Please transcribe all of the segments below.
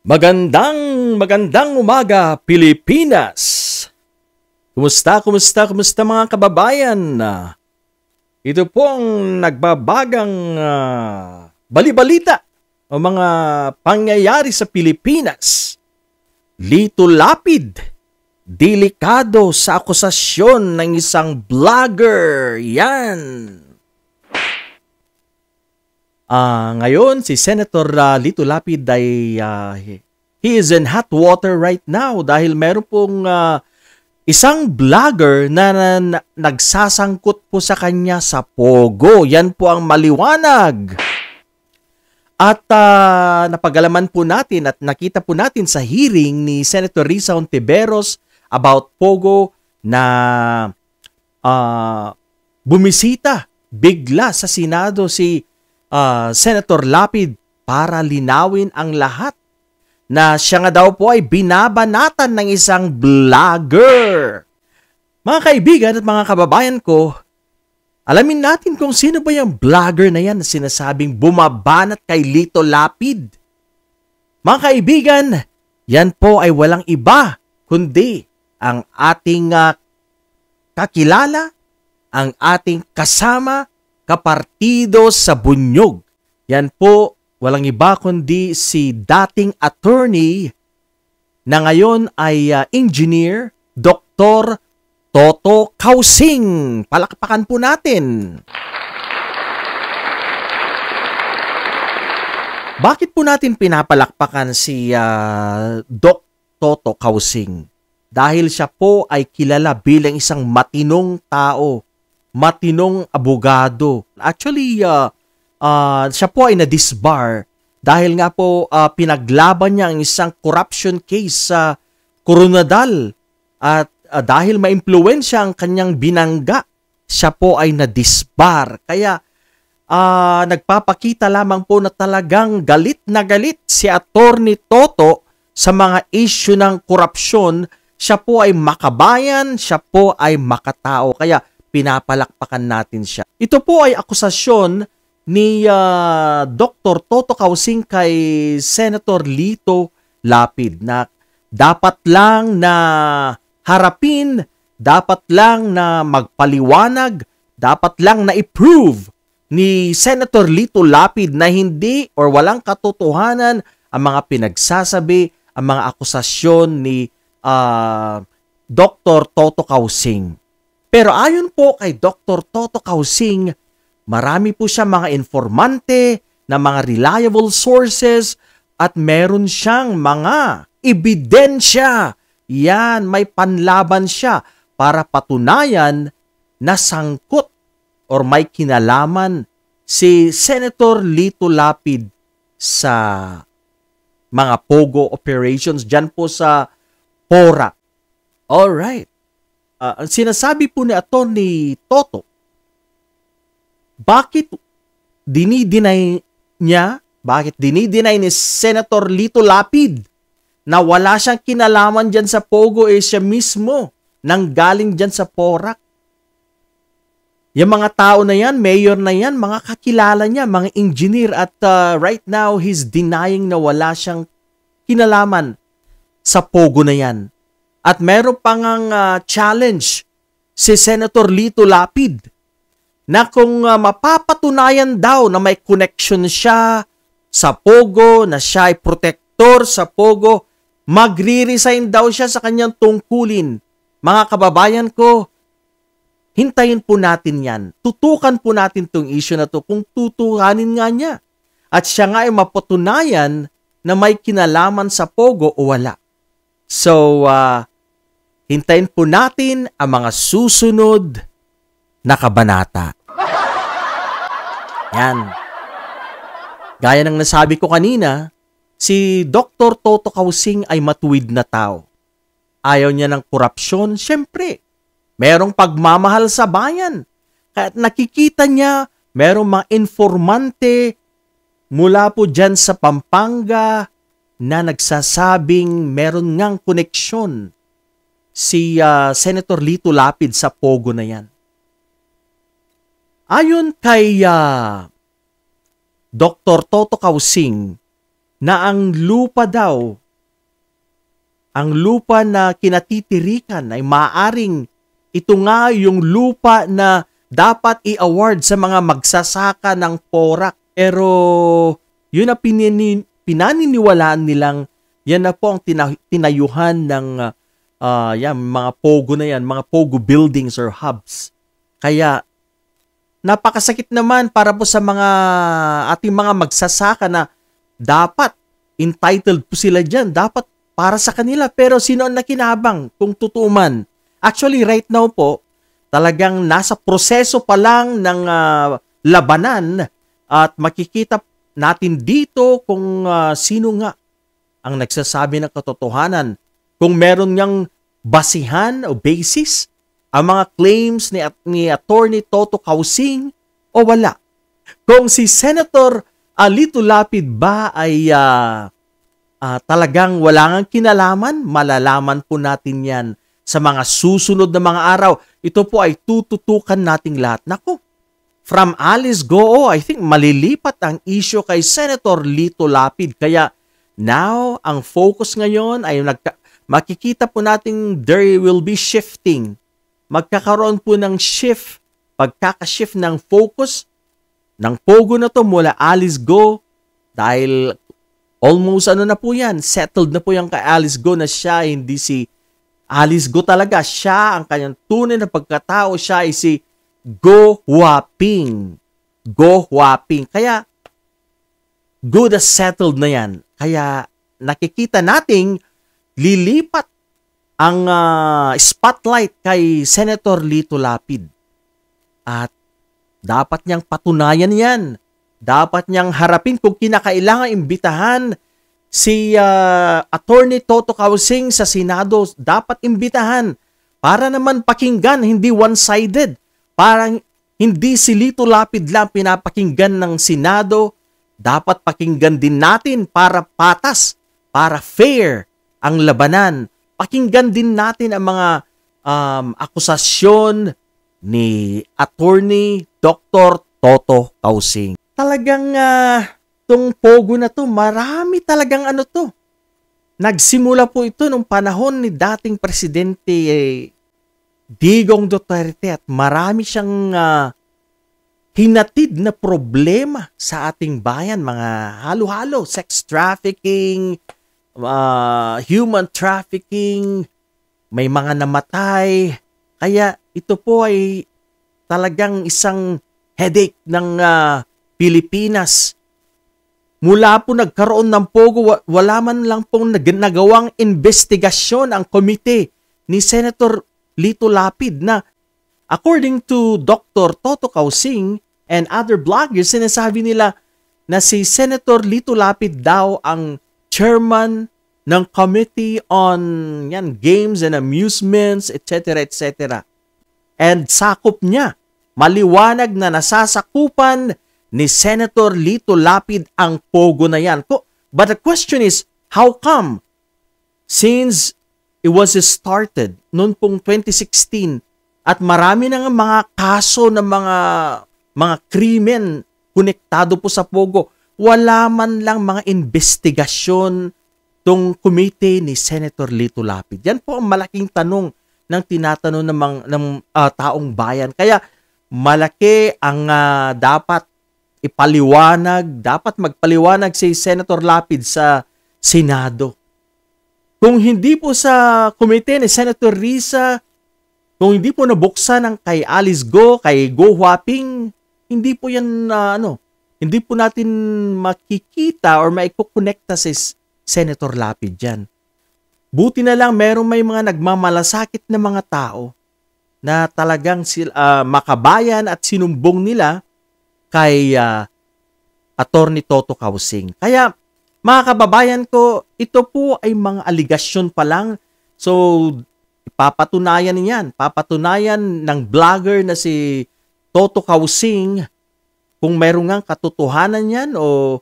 Magandang umaga, Pilipinas! Kumusta mga kababayan? Ito pong nagbabagang balibalita o mga pangyayari sa Pilipinas. Lito Lapid, delikado sa akusasyon ng isang vlogger. Yan! Ngayon, si Senator Lito Lapid ay he is in hot water right now dahil meron pong isang vlogger na nagsasangkot po sa kanya sa Pogo. Yan po ang maliwanag. At napagalaman po natin at nakita po natin sa hearing ni Senator Risa Hontiveros about Pogo na bumisita bigla sa Senado si Senator Lapid para linawin ang lahat na siya nga daw po ay binabanatan ng isang vlogger. Mga kaibigan at mga kababayan ko, alamin natin kung sino ba yung vlogger na yan na sinasabing bumabanat kay Lito Lapid. Mga kaibigan, yan po ay walang iba kundi ang ating kakilala, ang ating kasama, kapartido sa Bunyog. Yan po, walang iba kundi si dating attorney na ngayon ay engineer, Dr. Toto Kausing. Palakpakan po natin. Bakit po natin pinapalakpakan si Doc Toto Kausing? Dahil siya po ay kilala bilang isang matinong tao, matinong abogado. Actually, siya po ay na-disbar dahil nga po pinaglaban niya ang isang corruption case sa Coronadal. At dahil maimpluwensya ang kanyang binangga, siya po ay na-disbar. Kaya nagpapakita lamang po na talagang galit na galit si Attorney Toto sa mga issue ng korupsyon. Siya po ay makabayan, siya po ay makatao. Kaya pinapalakpakan natin siya. Ito po ay akusasyon ni Dr. Toto Kausing kay Senator Lito Lapid na dapat lang na harapin, dapat lang na magpaliwanag, dapat lang na i-prove ni Senator Lito Lapid na hindi or walang katotohanan ang mga pinagsasabi, ang mga akusasyon ni Dr. Toto Kausing. Pero ayon po kay Dr. Toto Kausing, marami po siya mga informante na mga reliable sources at meron siyang mga ebidensya. Yan, may panlaban siya para patunayan na sangkot or may kinalaman si Senator Lito Lapid sa mga Pogo operations dyan po sa Porac. Alright. Ang sinasabi po ni Atty. Toto, bakit dinideny ni Senator Lito Lapid na wala siyang kinalaman dyan sa Pogo siya mismo nanggaling dyan sa Porac? Yung mga tao na yan, mayor na yan, mga kakilala niya, mga engineer at right now he's denying na wala siyang kinalaman sa Pogo na yan. At meron pang challenge si Senator Lito Lapid na kung mapapatunayan daw na may connection siya sa Pogo, na siya ay protector sa Pogo, magre-resign daw siya sa kanyang tungkulin. Mga kababayan ko, hintayin po natin yan. Tutukan po natin itong issue na to kung tutuhanin nga niya. At siya nga ay mapatunayan na may kinalaman sa Pogo o wala. So, hintayin po natin ang mga susunod na kabanata. Yan. Gaya ng nasabi ko kanina, si Dr. Toto Kausing ay matuwid na tao. Ayaw niya ng korupsyon, syempre. Merong pagmamahal sa bayan. At nakikita niya, merong mga informante mula po dyan sa Pampanga na nagsasabing meron ngang koneksyon si Senator Lito Lapid sa Pogo na yan. Ayon kay Dr. Toto Kausing, na ang lupa daw, ang lupa na kinatitirikan ay maaring ito nga yung lupa na dapat i-award sa mga magsasaka ng porak. Pero yun na pinaniniwalaan nilang yan na po ang tinayuhan ng mga pogo na yan, mga pogo buildings or hubs. Kaya napakasakit naman para po sa mga ating mga magsasaka na dapat entitled po sila dyan, dapat para sa kanila. Pero sino ang nakinabang kung totoo man? Actually, right now po, talagang nasa proseso pa lang ng labanan at makikita natin dito kung sino nga ang nagsasabi ng katotohanan. Kung meron niyang basihan o basis ang mga claims ni Attorney Toto Kausing o wala. Kung si Senator Lito Lapid ba ay talagang wala ngang kinalaman, malalaman po natin yan sa mga susunod na mga araw. Ito po ay tututukan nating lahat. Naku, from Alice Goo, I think malilipat ang issue kay Senator Lito Lapid. Kaya now, ang focus ngayon ay makikita po natin there will be shifting. Magkakaroon po ng shift, pagkakashift ng focus ng pogo na to mula Alice Goo dahil almost na po yan, settled na po yan kay Alice Goo na siya, hindi si Alice Goo talaga. Siya, ang kanyang tunay na pagkatao, siya ay si Go Huaping. Go Huaping. Kaya, good as settled na yan. Kaya, nakikita nating lilipat ang spotlight kay Senator Lito Lapid. At dapat niyang patunayan yan. Dapat niyang harapin kung kinakailangan imbitahan si Attorney Toto Kausing sa Senado. Dapat imbitahan para naman pakinggan, hindi one-sided. Parang hindi si Lito Lapid lang pinapakinggan ng Senado. Dapat pakinggan din natin para patas, para fair ang labanan. Pakinggan din natin ang mga akusasyon ni Attorney Dr. Toto Kausing. Talagang itong pogo na to, marami talagang Nagsimula po ito nung panahon ni dating Presidente Digong Duterte at marami siyang hinatid na problema sa ating bayan. Mga halo-halo, sex trafficking, human trafficking, may mga namatay. Kaya ito po ay talagang isang headache ng Pilipinas. Mula po nagkaroon ng pogo, wala man lang pong nagawang investigasyon ang komite ni Senator Lito Lapid na according to Dr. Toto Kausing and other bloggers, sinasabi nila na si Senator Lito Lapid daw ang chairman ng Committee on Games and Amusements, etc. etc. And sakop niya, maliwanag na nasasakupan ni Senator Lito Lapid ang pogo na yan. But the question is, how come? Since it was started noon pong 2016 at marami na nga mga kaso ng mga krimen konektado po sa pogo, wala man lang mga investigasyon tong komite ni Senator Lito Lapid. Yan po ang malaking tanong ng tinatanong ng taong bayan. Kaya malaki ang dapat ipaliwanag, dapat magpaliwanag si Senator Lapid sa Senado. Kung hindi po sa komite ni Senator Risa, kung hindi po nabuksan ng kay Alice Goo, kay Go Huaping, hindi po yan, hindi po natin makikita or maikukonekta si Senator Lapid dyan. Buti na lang may mga nagmamalasakit na mga tao na talagang makabayan at sinumbong nila kay Attorney Toto Kausing. Kaya mga kababayan ko, ito po ay mga aligasyon pa lang. So, ipapatunayan niyan. Papatunayan ng vlogger na si Toto Kausing kung meron ngang katotohanan yan o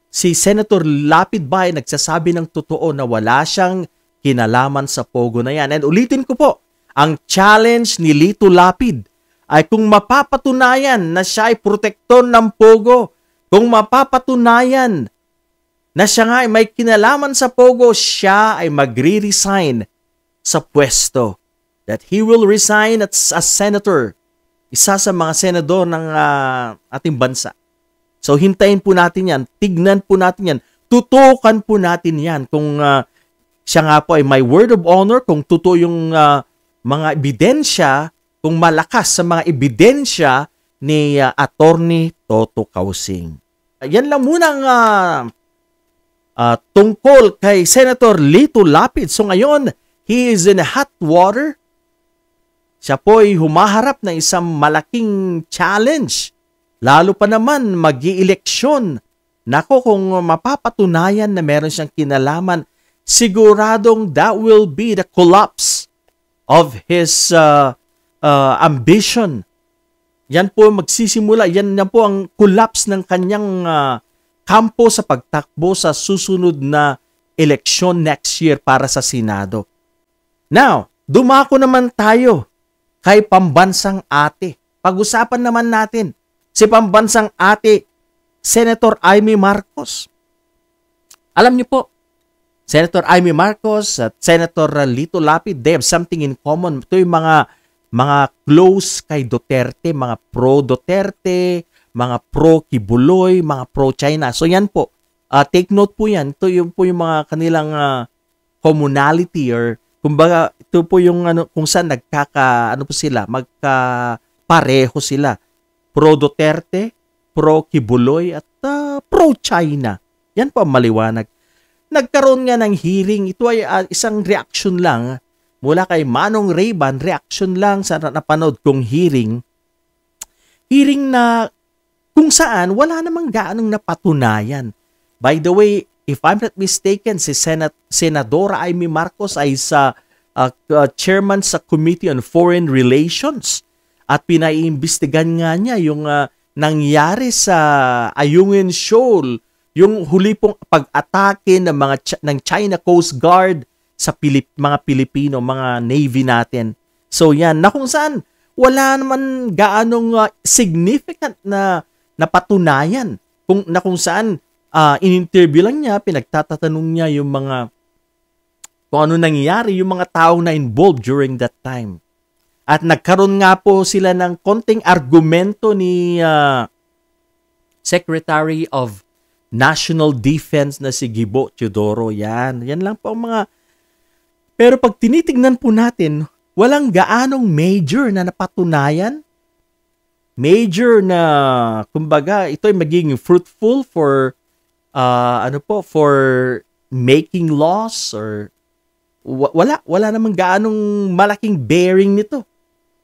si Senator Lapid ba ay nagsasabi ng totoo na wala siyang kinalaman sa pogo na yan. And ulitin ko po, ang challenge ni Lito Lapid ay kung mapapatunayan na siya ay protektor ng pogo, kung mapapatunayan na siya nga ay may kinalaman sa Pogo, siya ay magre-resign sa pwesto. That he will resign as senator, isa sa mga senador ng ating bansa. So hintayin po natin yan, tignan po natin yan, tutukan po natin yan kung siya nga po ay may word of honor, kung totoo yung mga ebidensya, kung malakas sa mga ebidensya ni Attorney Toto Kausing. Yan lang muna ang tungkol kay Senator Lito Lapid. So ngayon, he is in hot water. Siya po ay humaharap ng isang malaking challenge. Lalo pa naman mag-ieleksyon. Nako, kung mapapatunayan na meron siyang kinalaman, siguradong that will be the collapse of his ambition. Yan po magsisimula, yan po ang collapse ng kanyang kampo sa pagtakbo sa susunod na eleksyon next year para sa Senado. Now, dumako naman tayo kay pambansang ate. Pag-usapan naman natin si pambansang ate, Senator Amy Marcos. Alam niyo po, Senator Amy Marcos at Senator Lito Lapid, they have something in common. Ito yung mga close kay Duterte, mga pro-Duterte, mga pro-Kibuloy, mga pro-China. So yan po, take note po yan. Ito yung po yung mga kanilang commonality or kumbaga ito po yung kung saan magkapareho sila. Pro-Duterte, pro-Kibuloy at pro-China. Yan po ang maliwanag. Nagkaroon nga ng hearing. Ito ay isang reaction lang mula kay Manong Rayban, reaction lang sa napanood kong hearing. Hearing na kung saan wala namang gaanong napatunayan. By the way, if I'm not mistaken, si Senadora Amy Marcos ay sa chairman sa Committee on Foreign Relations at pinaiimbestigan nga niya yung nangyari sa Ayungin Shoal, yung huli pong pag-atake ng ng China Coast Guard sa mga Pilipino, mga Navy natin. So yan, na kung saan wala naman gaanong significant na napatunayan. Kung saan in-interview lang niya, pinagtatatanong niya yung mga kung ano nangyayari, yung mga tao na involved during that time. At nagkaroon nga po sila ng konting argumento ni Secretary of National Defense na si Gibo Teodoro. Yan lang po ang mga. Pero pag tinitignan po natin, walang gaanong major na napatunayan. Major na, kumbaga, ito ay magiging fruitful for, for making laws or wala namang gaanong malaking bearing nito.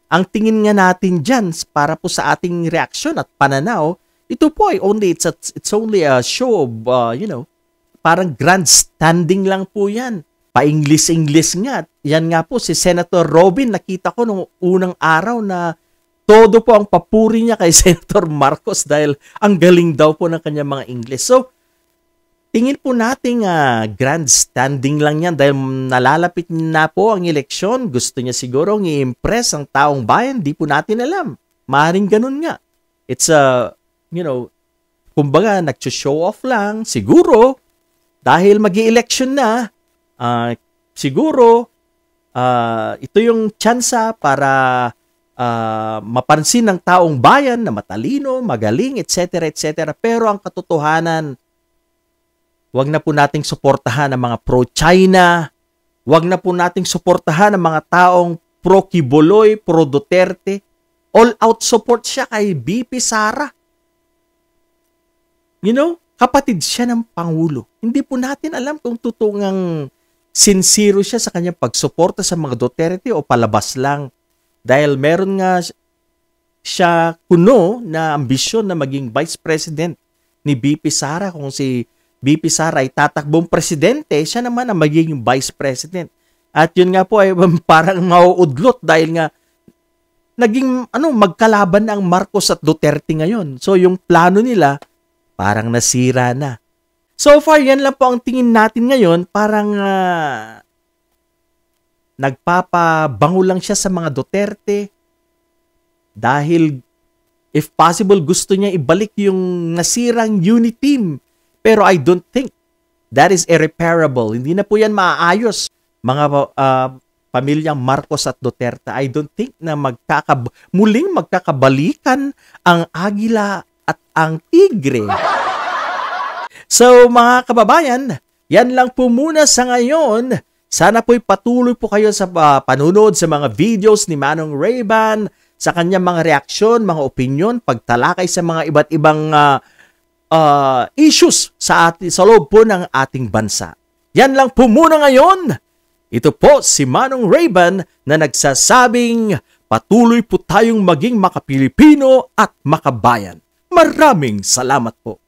Ang tingin nga natin dyan para po sa ating reaksyon at pananaw, ito po ay it's only a show of, parang grandstanding lang po yan. Pa-English nga. Yan nga po si Senator Robin, nakita ko nung unang araw na todo po ang papuri niya kay Senator Marcos dahil ang galing daw po ng kanyang mga English. So, tingin po nating grandstanding lang yan dahil nalalapit na po ang eleksyon. Gusto niya siguro i-impress ang taong bayan. Di po natin alam. Maaaring ganun nga. It's kumbaga nag-show off lang. Siguro, dahil mag-i-election na, siguro, ito yung tsansa para mapansin ng taong bayan na matalino, magaling, etc. etc. Pero ang katotohanan, wag na po nating suportahan ang mga pro-China, wag na po nating suportahan ang mga taong pro-Kibuloy, pro-Duterte. All-out support siya kay BP Sara. Kapatid siya ng Pangulo. Hindi po natin alam kung totoong sincero siya sa kanyang pagsuporta sa mga Duterte o palabas lang. Dahil meron nga siya kuno na ambisyon na maging Vice President ni BP Sara. Kung si BP Sara ay tatakbong presidente, siya naman ang magiging Vice President. At yun nga po ay parang mauudlot dahil nga naging magkalaban na ang Marcos at Duterte ngayon. So yung plano nila parang nasira na. So far, yan lang po ang tingin natin ngayon. Parang nagpapabango lang siya sa mga Duterte dahil if possible gusto niya ibalik yung nasirang unity team. Pero I don't think That is irreparable. Hindi na po yan maaayos. Mga pamilyang Marcos at Duterte, I don't think na muling magkakabalikan ang agila at ang tigre. So mga kababayan, yan lang po muna sa ngayon. Sana po'y patuloy po kayo sa panunod sa mga videos ni Manong Ray-Ban, sa kanyang mga reaksyon, mga opinion, pagtalakay sa mga iba't ibang issues sa loob po ng ating bansa. Yan lang po muna ngayon. Ito po si Manong Ray-Ban na nagsasabing patuloy po tayong maging makapilipino at makabayan. Maraming salamat po.